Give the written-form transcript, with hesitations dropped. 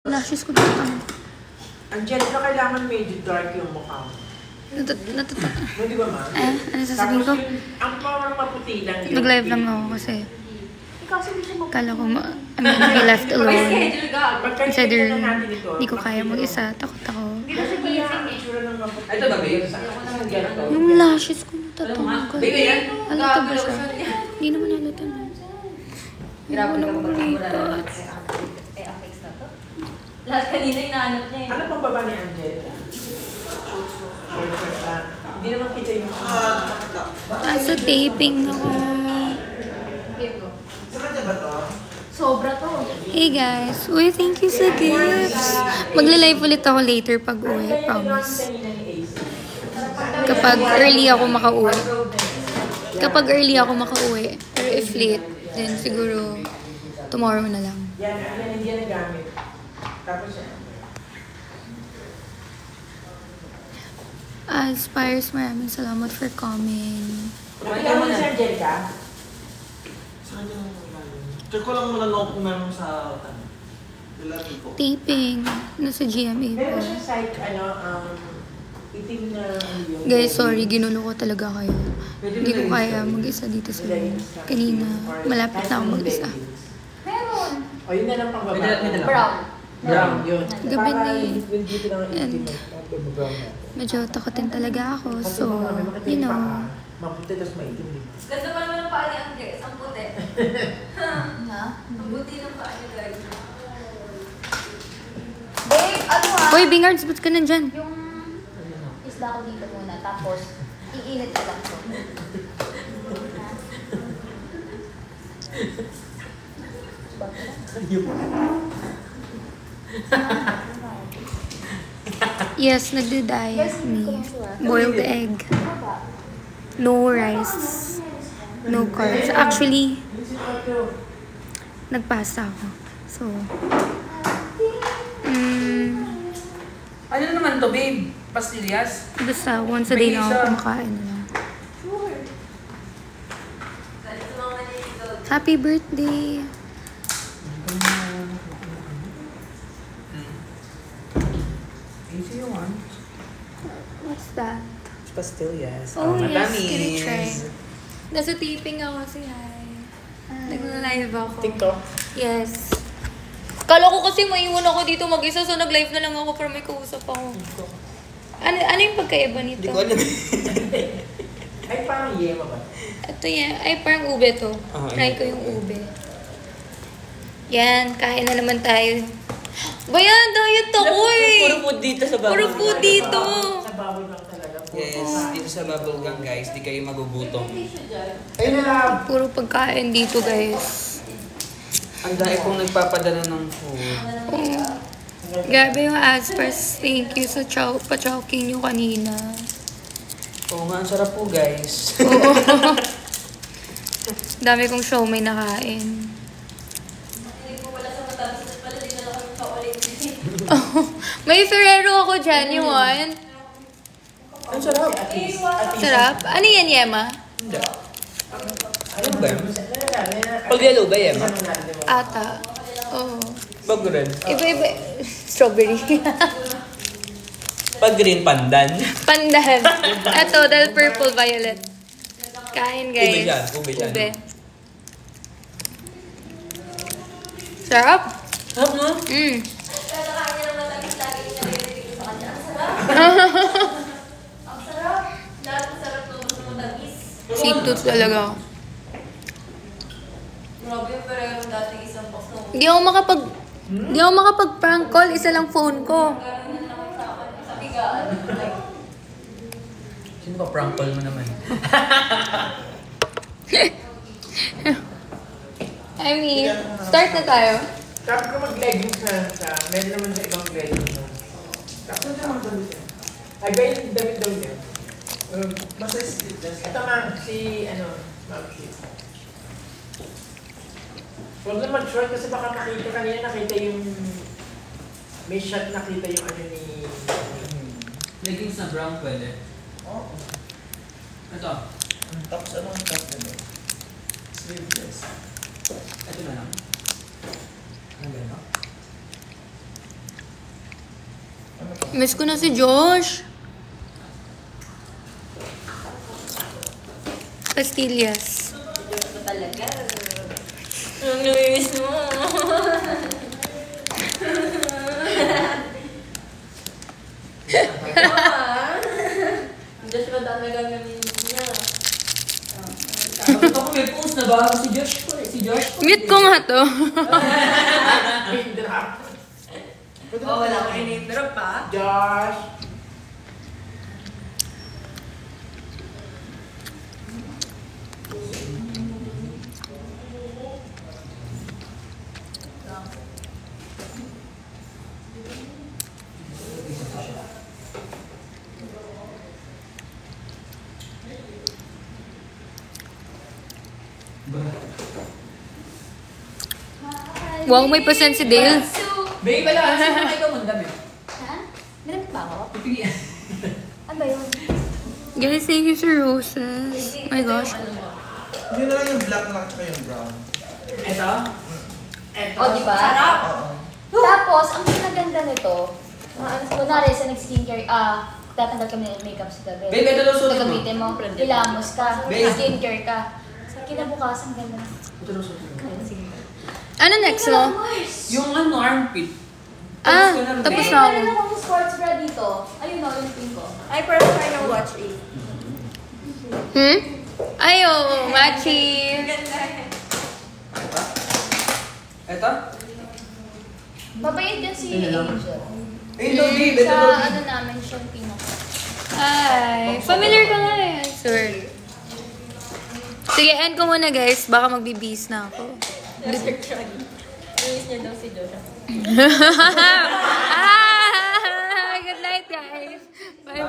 Lashes ko dito. Angelica, kailangan medyo dark yung mukha mo. Di ba, ma'am? ano sasabihin ko? Ang parang maputi lang yun. Nag-live lang ako kasi kala ko be left alone. Consider, hindi ko kaya mag-isa. Takot ako. Ito ba, babe? Yung lashes ko natatawag ko. Halata ba siya? Hindi naman halata na. Grabe ka ba? Lahat kanina inaanap niya eh. Ano pang baba ni Angelica? Hindi naman kita yung... Kaso taping ako. Sobra to. Hey guys. Uy, thank you sa gifts. Magla-live ulit ako later pag uwi. Promise. Kapag early ako makauwi. Pero if late, then siguro tomorrow na lang. Yan, hindi yan nagamit. Tapos yan. Aspires, maraming salamat for coming. Nakita mo na si Angelica? Check ko lang muna kung meron sa Taping. Nasa GMA po. Meron siya site, itim na yun. Guys, sorry. Ginulo ko talaga kayo. Hindi ko kaya mag-isa dito sa kanina. Malapit na ako mag-isa. Meron. O, yun na lang pang baba. Brown. Brown, yun. Gabi na eh. Dito lang ang itim. Medyo takotin talaga ako. So, you know. Maputi, tapos maitim din. Ganda pa naman ang paa ni Andres. Ang puti. Ha? Ang buti ng paa niya, guys. Babe, ano ha? Hoy, Bingards, ba't ka nandyan? Yung isda ko dito muna. Tapos, iinit ko lang to. Yes, nagda-diet me. Boiled egg. No rice. No carbs. Actually, nagpasta ako. So, Ano naman to, babe? Pastillas? basta once a day na ako kumakain na lang. Happy birthday! Easy you want. What's that? Pastillas. Oh, yes. Can I try? Nasa taping ako si Hi. Nag-live ako. TikTok? Yes. Kala ko kasi maiwan ako dito mag-isa, so nag-live na lang ako para may kausap ako. Ano yung pagkaiba nito? Hindi ko alam. Ay, parang yema ba? Ito yan. Ay, parang ube to. Try ko yung ube. Yan, kain na naman tayo. Bayan, diet ako eh! Puro food dito sa bubble. Puro food dito. Sa bubble gang talaga. Yes, dito sa bubble gang guys, di kayo magugutom. Ayun na lang. Puro pagkain dito, guys. Ang dahil kong nagpapadala ng food. Grabe yung aspars. Thank you sa pa-chowking nyo kanina. Oo nga, ang sarap po guys. Oo. Dami kong show may nakain. May Ferrero ako dyan, you want? Ang sarap. Sarap? Ano yan, Yema? Hindi. Ano ba yan? Pag yellow ba yan? Ata. Oo. Pag red? Iba-iba. Strawberry. Pag green, pandan. Pandan. Ito, dahil purple violet. Kain, guys. Ube yan. Ube. Sarap? Sarap no? Ang sarap. Lahat masarap to. Mas matamis. Sweet tooth talaga. Grabe yung Ferrero dati isang box na. Hindi ako makapag-prank call. Isa lang phone ko. Gano'n na naman sa akin. Sa bigaan. Sino ba prank call mo naman? I mean, start na tayo. Sabi ko mag-leggings na siya. Meron naman sa ibang leggings na. Tapos naman damit niya. Ay, ba yung damit daw niya? Basta ito ma'am, si ma'am si. Huwag na mag-short kasi baka makita kanina, nakita yung may shot nakita yung ni Leggings na brown pwede. Oo. Ito. Tapos ano ang top na doon? Sleeveless. Ito na lang. Ano ba ito? Miss ko na si Josh. Pastillas. Diyos ko talaga. Anong namimiss mo? Diyos ko talaga namimiss niya. Bakit ako may post na ba? Si Josh ko eh. Si Josh ko. Mute ko nga to. Name drop. Oh, wala ko name drop pa. Josh. Wow, may percent si Dale. Babe, wala. Saan mo ikaw mong dami? Ha? Meron ba ako? Pipilian. Ano ba yun? Guys, thank you Sir Roses. My gosh. Hindi na lang yung black na tsaka yung brown. Ito? Ito? O, di ba? Oo. Tapos, ang pinaganda nito, kunwari sa nag-skincare, tatanggal kami ng makeup sa gabi. Babe, ito daw suot mo. Gagamitin mo, ilamos ka, Babe. skincare ka. Kinabukasan, ganda na. Ito daw suot mo. Ano next mo? Yung ano, armpit. Ah, Tapos ko na, tapos babe. na ako. Meron akong sports bra dito. Ayun o, yung pin ko. I prefer ng watch it. Ayo, Machi. Ito? Mabait yan si Ano lang? Angel. Ayun daw, babe. Ito Sa daw, babe. ano namin, siyang pino. Ay, familiar ka nga eh. Sir. Sige, end ko muna guys. Baka magbibis na ako. Inis niya daw si Joshua. Good night guys. Bye.